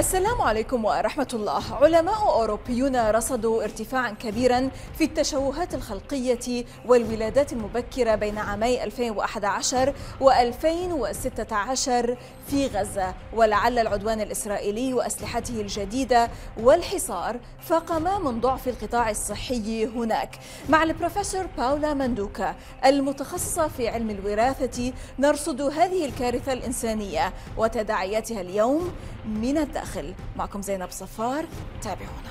السلام عليكم ورحمة الله. علماء أوروبيون رصدوا ارتفاعا كبيرا في التشوهات الخلقية والولادات المبكرة بين عامي 2011 و2016 في غزة، ولعل العدوان الإسرائيلي وأسلحته الجديدة والحصار فاقما من ضعف القطاع الصحي هناك. مع البروفيسور باولا ماندوكا المتخصصة في علم الوراثة نرصد هذه الكارثة الإنسانية وتداعياتها اليوم من الداخل. معكم زينب صفار، تابعونا.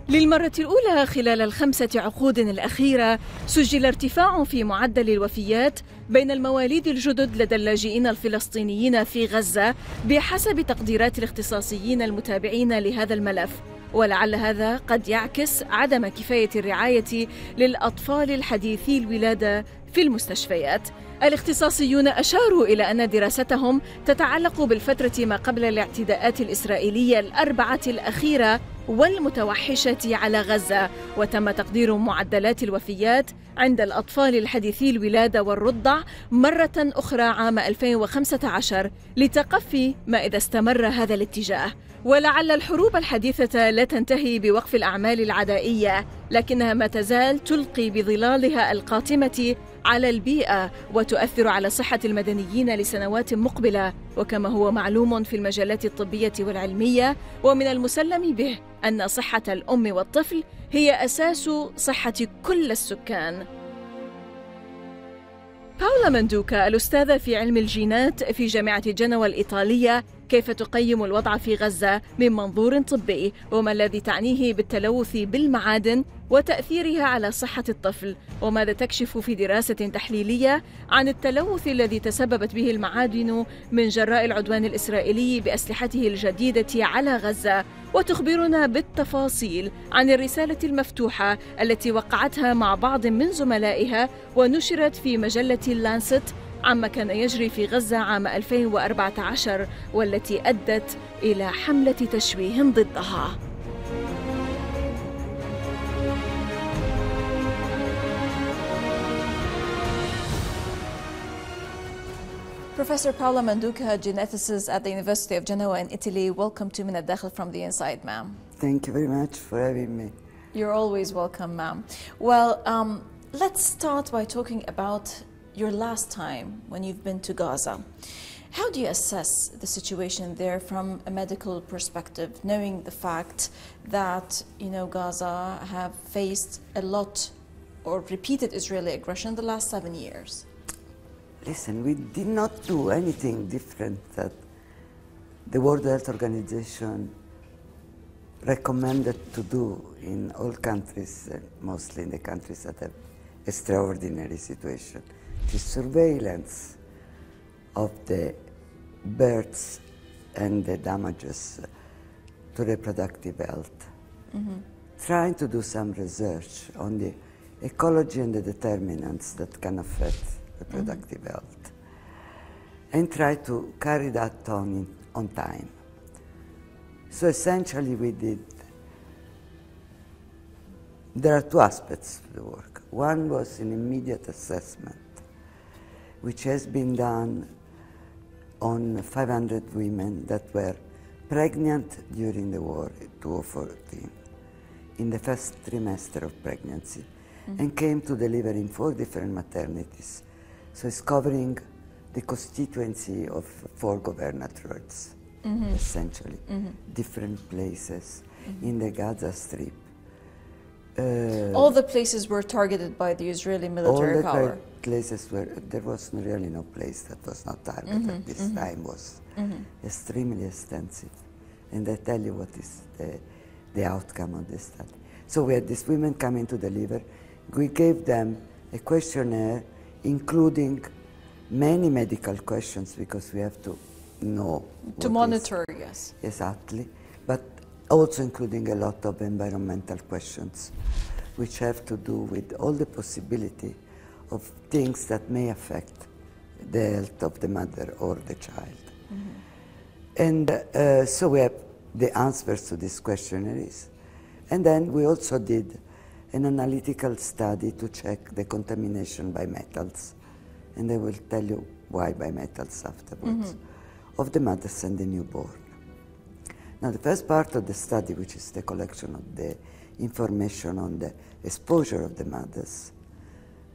للمرة الأولى خلال ال5 عقود الأخيرة سجل ارتفاع في معدل الوفيات بين المواليد الجدد لدى اللاجئين الفلسطينيين في غزة بحسب تقديرات الاختصاصيين المتابعين لهذا الملف، ولعل هذا قد يعكس عدم كفاية الرعاية للأطفال الحديثي الولادة في المستشفيات. الاختصاصيون أشاروا إلى أن دراستهم تتعلق بالفترة ما قبل الاعتداءات الإسرائيلية الأربعة الأخيرة والمتوحشة على غزة، وتم تقدير معدلات الوفيات عند الأطفال الحديثي الولادة والرضع مرة أخرى عام 2015 لتقفي ما إذا استمر هذا الاتجاه. ولعل الحروب الحديثة لا تنتهي بوقف الأعمال العدائية، لكنها ما تزال تلقي بظلالها القاتمة على البيئة وتؤثر على صحة المدنيين لسنوات مقبلة. وكما هو معلوم في المجالات الطبية والعلمية، ومن المسلم به أن صحة الأم والطفل هي أساس صحة كل السكان. باولا ماندوكا الأستاذة في علم الجينات في جامعة جنوة الإيطالية، كيف تقيم الوضع في غزة من منظور طبي، وما الذي تعنيه بالتلوث بالمعادن وتأثيرها على صحة الطفل، وماذا تكشف في دراسة تحليلية عن التلوث الذي تسببت به المعادن من جراء العدوان الإسرائيلي بأسلحته الجديدة على غزة، وتخبرنا بالتفاصيل عن الرسالة المفتوحة التي وقعتها مع بعض من زملائها ونشرت في مجلة لانست عما كان يجري في غزة عام 2014 والتي أدت إلى حملة تشويه ضدها. Professor Paola Manduca, geneticist at the University of Genoa in Italy. Welcome to الداخل from the inside, ma'am. Thank you very much for having me. You're always welcome, ma'am. Well, let's start by talking about your last time when you've been to Gaza. How do you assess the situation there from a medical perspective, knowing the fact that, Gaza have faced a lot or repeated Israeli aggression the last 7 years? Listen, we did not do anything different that the World Health Organization recommended to do in all countries, mostly in the countries that have extraordinary situation, which is surveillance of the births and the damages to reproductive health. Trying to do some research on the ecology and the determinants that can affect reproductive health, and try to carry that on time. So essentially we did, there are two aspects to the work. One was an immediate assessment, which has been done on 500 women that were pregnant during the war in 2014, in the first trimester of pregnancy, and came to deliver in 4 different maternities. So it's covering the constituency of 4 governatorates, essentially, different places in the Gaza Strip. All the places were targeted by the Israeli military power. All the places where there was really no place that was not targeted. This time was extremely extensive. And I tell you what is the outcome of this study. So we had these women coming to deliver. We gave them a questionnaire including many medical questions, because we have to know. To monitor, yes. Exactly. But also including a lot of environmental questions, which have to do with all the possibility of things that may affect the health of the mother or the child. And so we have the answers to these questionnaires. And then we also did an analytical study to check the contamination by metals, and I will tell you why by metals afterwards, of the mothers and the newborn. Now, the first part of the study, which is the collection of the information on the exposure of the mothers,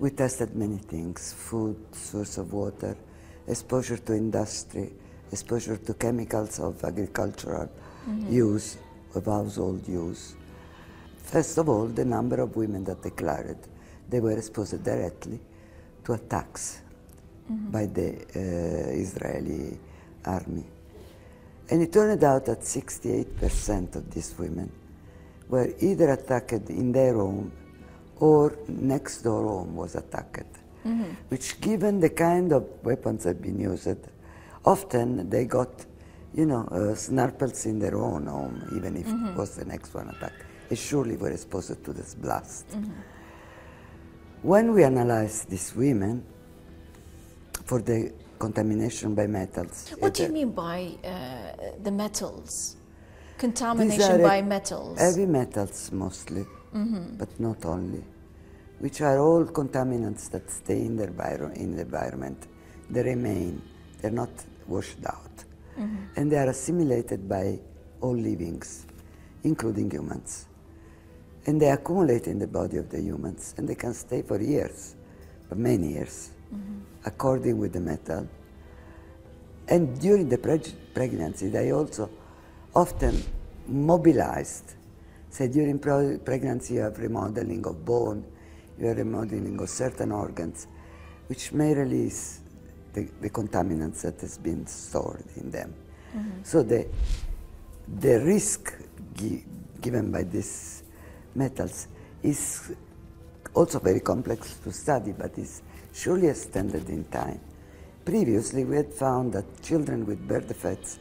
we tested many things: food, source of water, exposure to industry, exposure to chemicals of agricultural use, of household use. First of all, the number of women that declared they were exposed directly to attacks by the Israeli army. And it turned out that 68% of these women were either attacked in their home or next door home was attacked, which, given the kind of weapons that have been used, often they got, you know, snarples in their own home, even if it was the next one attacked. They surely were exposed to this blast. When we analyzed these women for the contamination by metals. What do you mean by the metals? Contamination by metals? Heavy metals mostly, but not only, which are all contaminants that stay in the environment. They remain, they're not washed out. And they are assimilated by all livings, including humans. And they accumulate in the body of the humans, and they can stay for years, for many years, according with the metal. And during the pregnancy, they also often mobilized. Say during pregnancy you have remodeling of bone, you have remodeling of certain organs, which may release the contaminants that has been stored in them. So the risk given by these metals is also very complex to study, but is surely extended in time. Previously, we had found that children with birth defects,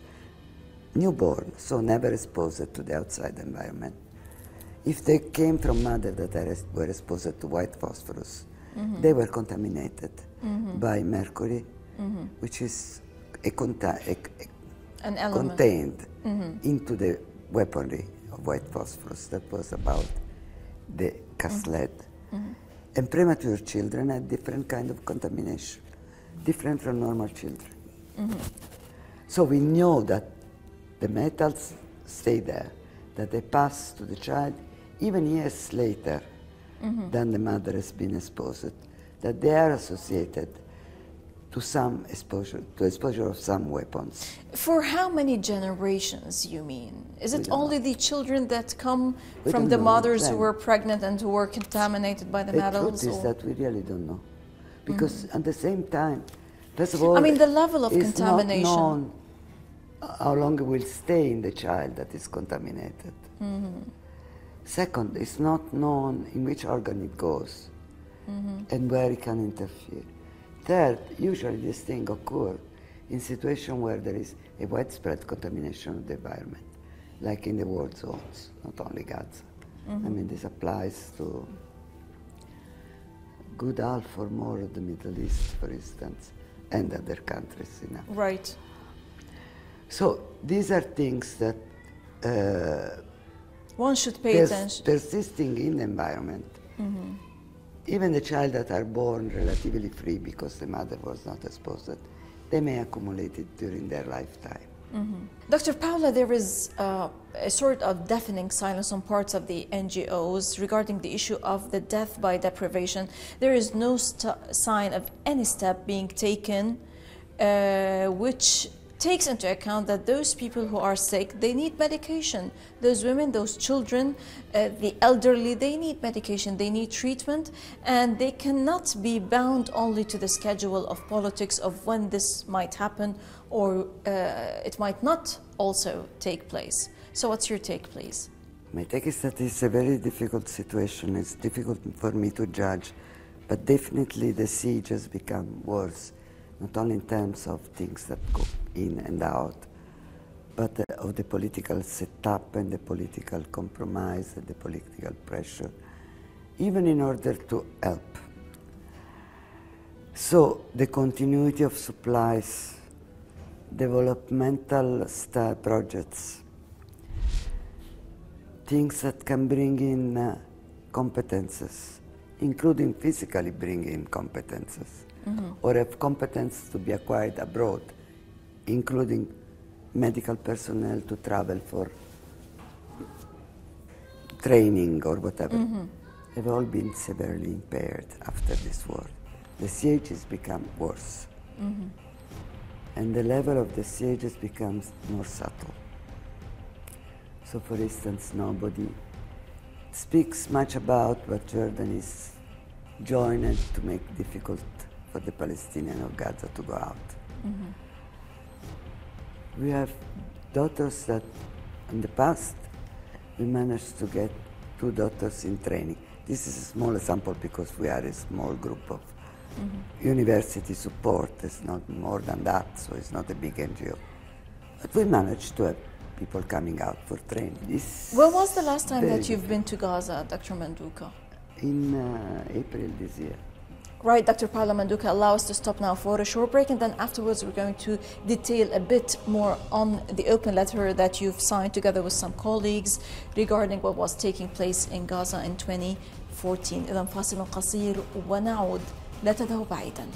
newborn, so never exposed to the outside environment, if they came from mothers that were exposed to white phosphorus, they were contaminated by mercury, which is an element contained into the weaponry of white phosphorus that was about the cast lead. And premature children had different kind of contamination, different from normal children. So we know that the metals stay there, that they pass to the child even years later than the mother has been exposed, that they are associated to some exposure, to exposure of some weapons. For how many generations, you mean? Is it only the children that come from the mothers who were pregnant and who were contaminated by the metals? The truth is that we really don't know. Because at the same time, first of all, I mean, the level of contamination. Not known how long it will stay in the child that is contaminated. Second, it's not known in which organ it goes and where it can interfere. Third, usually this thing occurs in situations where there is a widespread contamination of the environment, like in the war zones, not only Gaza. I mean, this applies to good half or more of the Middle East, for instance, and other countries. You know. Right. So these are things that one should pay attention. Persisting in the environment. Even the child that are born relatively free because the mother was not exposed, they may accumulate it during their lifetime. Dr. Paula, there is a sort of deafening silence on parts of the NGOs regarding the issue of the death by deprivation. There is no sign of any step being taken which takes into account that those people who are sick, they need medication. Those women, those children, the elderly, they need medication, they need treatment, and they cannot be bound only to the schedule of politics of when this might happen or it might not also take place. So what's your take, please? My take is that it's a very difficult situation. It's difficult for me to judge, but definitely the siege has become worse, not only in terms of things that go in and out, but of the political setup and the political compromise and the political pressure, even in order to help. So the continuity of supplies, developmental projects, things that can bring in competences, including physically bringing competences, or have competence to be acquired abroad, including medical personnel to travel for training or whatever, have all been severely impaired after this war. The siege has become worse. And the level of the sieges becomes more subtle. So, for instance, nobody speaks much about what Jordan is joined to make difficult for the Palestinians of Gaza to go out. We have daughters that, in the past, we managed to get 2 daughters in training. This is a small example because we are a small group of university support. It's not more than that, so it's not a big NGO. But we managed to have people coming out for training. When was the last time that you've been to Gaza, Dr. Mandouka? In April this year. Right, Dr. Paula Mandouka, allow us to stop now for a short break, and then afterwards we're going to detail a bit more on the open letter that you've signed together with some colleagues regarding what was taking place in Gaza in 2014. إذا فاصل قصير ونعود، لا تذهبوا بعيدا.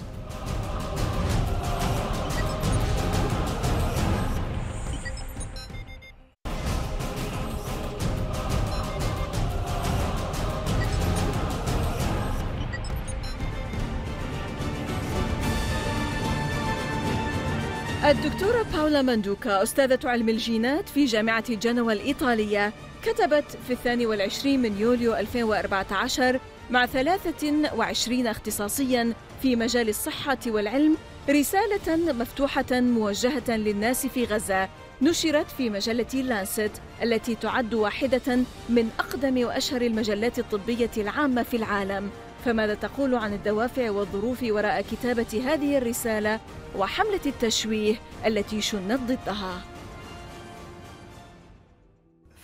الدكتورة باولا ماندوكا أستاذة علم الجينات في جامعة جنوة الإيطالية كتبت في 22 من يوليو 2014 مع 23 اختصاصياً في مجال الصحة والعلم رسالة مفتوحة موجهة للناس في غزة نشرت في مجلة لانست التي تعد واحدة من أقدم وأشهر المجلات الطبية العامة في العالم. فماذا تقول عن الدوافع والظروف وراء كتابة هذه الرسالة وحملة التشويه التي شنت ضدها؟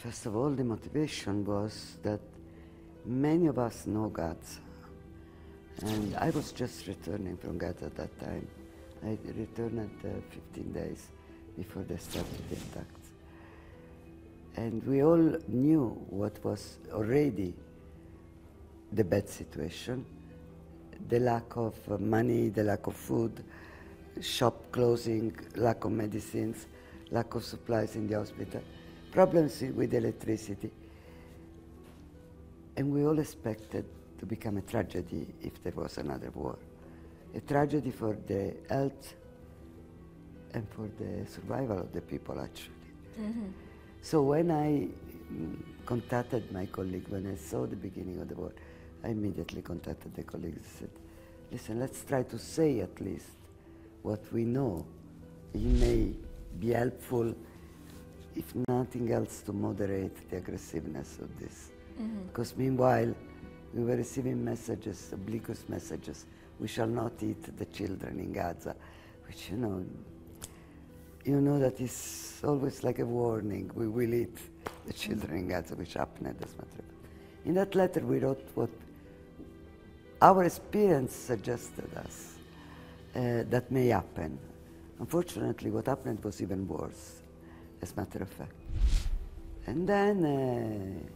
First of all, the motivation was that many of us know Gaza. And I was just returning from Gaza at that time. I returned 15 days before they started the attacks. And we all knew what was already the bad situation, the lack of money, the lack of food, shop closing, lack of medicines, lack of supplies in the hospital, problems with electricity. And we all expected to become a tragedy if there was another war. A tragedy for the health and for the survival of the people, actually. So when I contacted my colleague, when I saw the beginning of the war, I immediately contacted the colleagues and said, listen, let's try to say at least what we know. It may be helpful, if nothing else, to moderate the aggressiveness of this. Because meanwhile, we were receiving messages, obliquous messages, we shall not eat the children in Gaza, which, you know that is always like a warning, we will eat the children in Gaza, which happened as a matter of fact. In that letter we wrote what our experience suggested us that may happen. Unfortunately, what happened was even worse, as a matter of fact. And then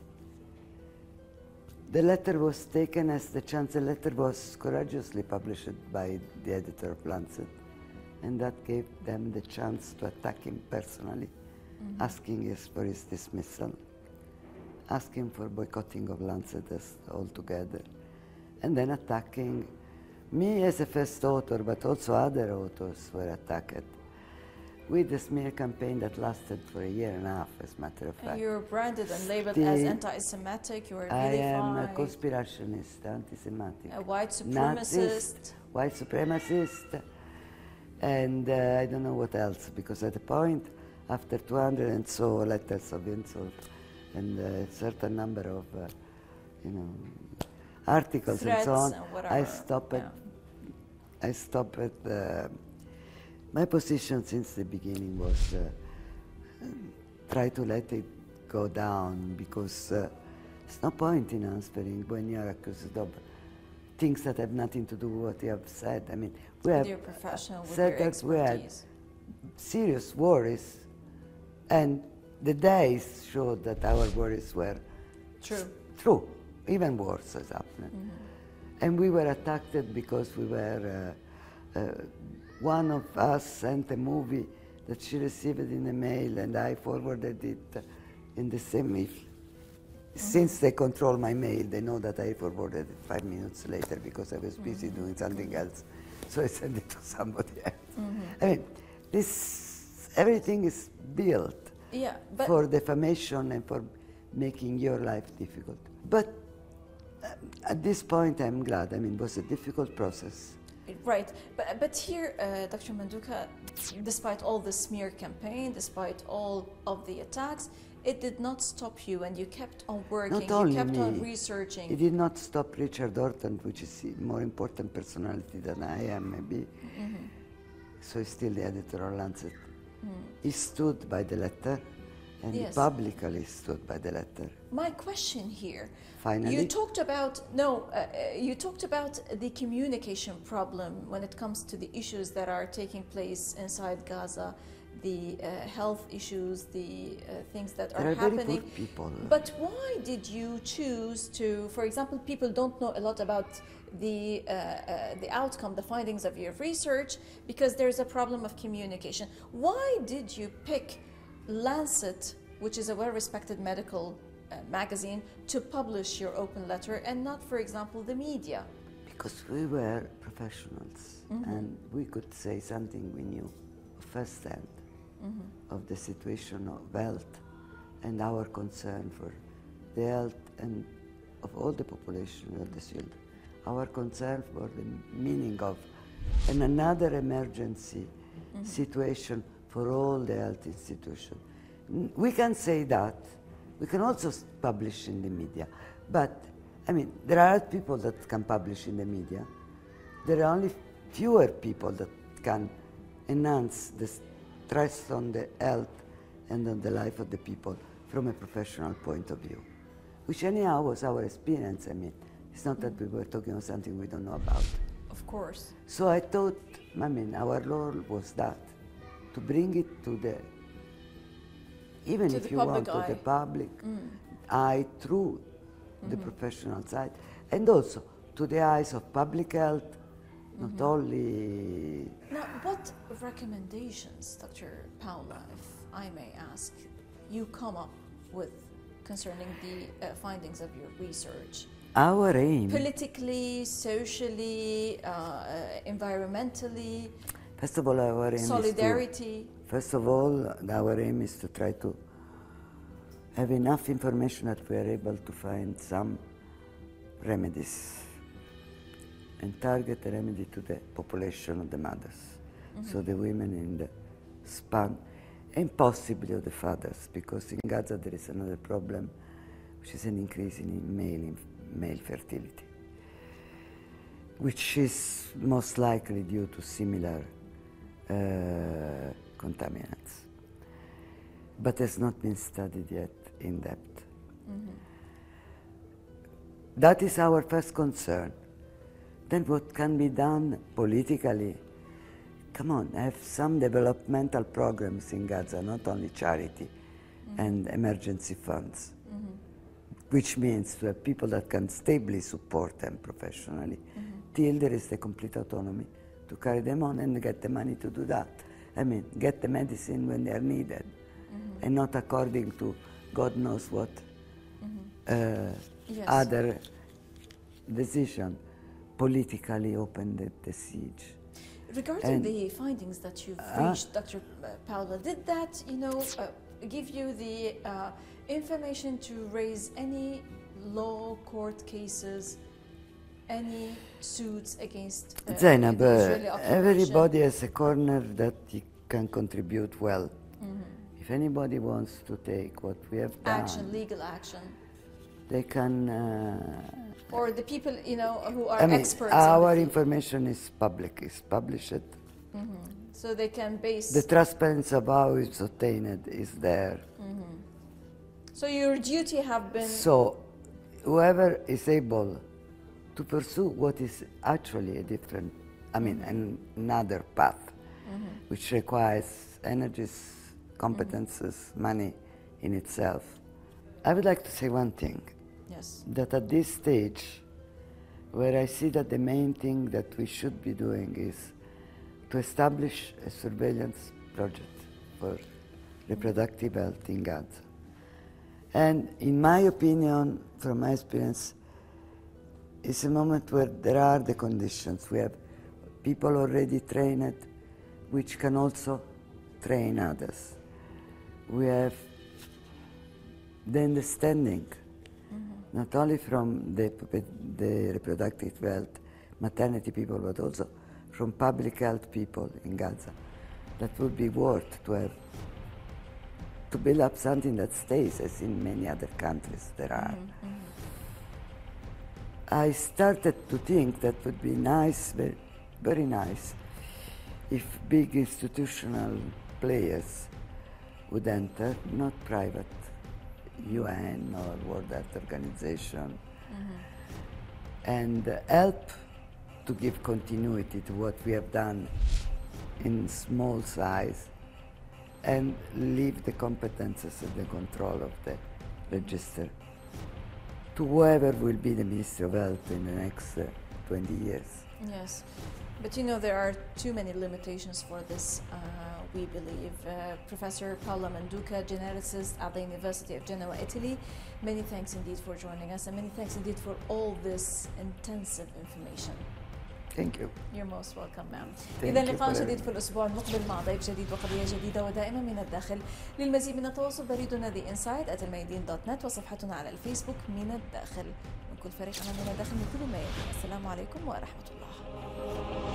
the letter was taken as the chance. The letter was courageously published by the editor of Lancet, and that gave them the chance to attack him personally, asking for his dismissal, asking for boycotting of Lancet altogether, and then attacking me as a first author, but also other authors were attacked with a smear campaign that lasted for a year and a half, as a matter of fact. You were branded and labeled as anti-Semitic, you were vilified. I am a conspirationist, anti-Semitic. A white supremacist. Nazist, white supremacist, and I don't know what else, because at the point, after 200 and so letters of insult and a certain number of, articles threats and so on, and whatever. I stopped my position since the beginning was try to let it go down, because there's no point in answering when you're accused of things that have nothing to do with what you have said. I mean, we have said that we had serious worries, and the days showed that our worries were true. even worse is happening. And we were attacked because we were, one of us sent a movie that she received in a mail, and I forwarded it in the same mail. Since they control my mail, they know that I forwarded it 5 minutes later because I was busy doing something else. So I sent it to somebody else. I mean, everything is built for defamation and for making your life difficult. But at this point, I'm glad. I mean, it was a difficult process. Right, but here, Dr. Maandouka, despite all the smear campaign, despite all of the attacks, it did not stop you, and you kept on working, you kept on researching. It did not stop Richard Horton, which is a more important personality than I am, maybe. So he's still the editor of Lancet. He stood by the letter, and he publicly stood by the letter. My question here, finally, you talked about, you talked about the communication problem when it comes to the issues that are taking place inside Gaza, the health issues, the things that are happening. Very poor people. But why did you choose to, for example, people don't know a lot about the outcome, the findings of your research, because there's a problem of communication. Why did you pick Lancet, which is a well-respected medical magazine, to publish your open letter and not, for example, the media? Because we were professionals and we could say something we knew firsthand of the situation of health and our concern for the health and of all the population of the children. Our concern for the meaning of another emergency situation for all the health institutions. We can say that. We can also publish in the media. But, I mean, there are people that can publish in the media. There are only fewer people that can enhance the stress on the health and on the life of the people from a professional point of view, which anyhow was our experience. I mean, it's not that we were talking about something we don't know about. Of course. So I thought, I mean, our role was that, to bring it to the, even to if the you want, eye. to the public eye through the professional side, and also to the eyes of public health, not only... Now, what recommendations, Dr. Paula, if I may ask, you come up with concerning the findings of your research? Our aim... Politically, socially, environmentally, first of all, our aim solidarity. First of all, our aim is to try to have enough information that we are able to find some remedies and target a remedy to the population of the mothers, so the women in the span, and possibly of the fathers, because in Gaza there is another problem, which is an increase in male fertility, which is most likely due to similar contaminants, but has not been studied yet in depth. That is our first concern. Then what can be done politically? Come on, have some developmental programs in Gaza, not only charity and emergency funds, which means to have people that can stably support them professionally, till there is the complete autonomy to carry them on and get the money to do that. I mean, get the medicine when they are needed, and not according to God knows what other decision politically opened the siege. Regarding the findings that you've reached, Dr. Paula, did that, give you the information to raise any law court cases, any suits against Zeynep, the Israeli occupation? everybody has a corner that he can contribute well. If anybody wants to take what we have done, action, legal action, they can. or the people who are experts. Our information is public; it's published. So they can base the transparency of how it's obtained is there. So your duty have been. So, whoever is able to pursue what is actually a different, another path, which requires energies, competences, money in itself. I would like to say one thing. Yes. That at this stage, where I see that the main thing that we should be doing is to establish a surveillance project for reproductive health in Gaza. And in my opinion, from my experience, it's a moment where there are the conditions. We have people already trained, which can also train others. We have the understanding, not only from the reproductive health, maternity people, but also from public health people in Gaza, that would be worth to have, to build up something that stays, as in many other countries there are. I started to think that would be nice, very, very nice, if big institutional players would enter, not private, UN or World Health Organization, and help to give continuity to what we have done in small size, and leave the competences and the control of the register to whoever will be the Minister of Health in the next 20 years. Yes, but you know there are too many limitations for this, we believe. Professor Paola Mandouka, geneticist at the University of Genoa, Italy, many thanks indeed for joining us, and many thanks indeed for all this intensive information. Thank you. You're most welcome, ma'am. إذا لقاء جديد في الأسبوع المقبل مع ضيف جديد وقضية جديدة ودائما من الداخل. للمزيد من التواصل بريدنا theinside@الميادين.net وصفحتنا على الفيسبوك من الداخل. من كل فريق عمل من الداخل من كل ميادين. السلام عليكم ورحمة الله.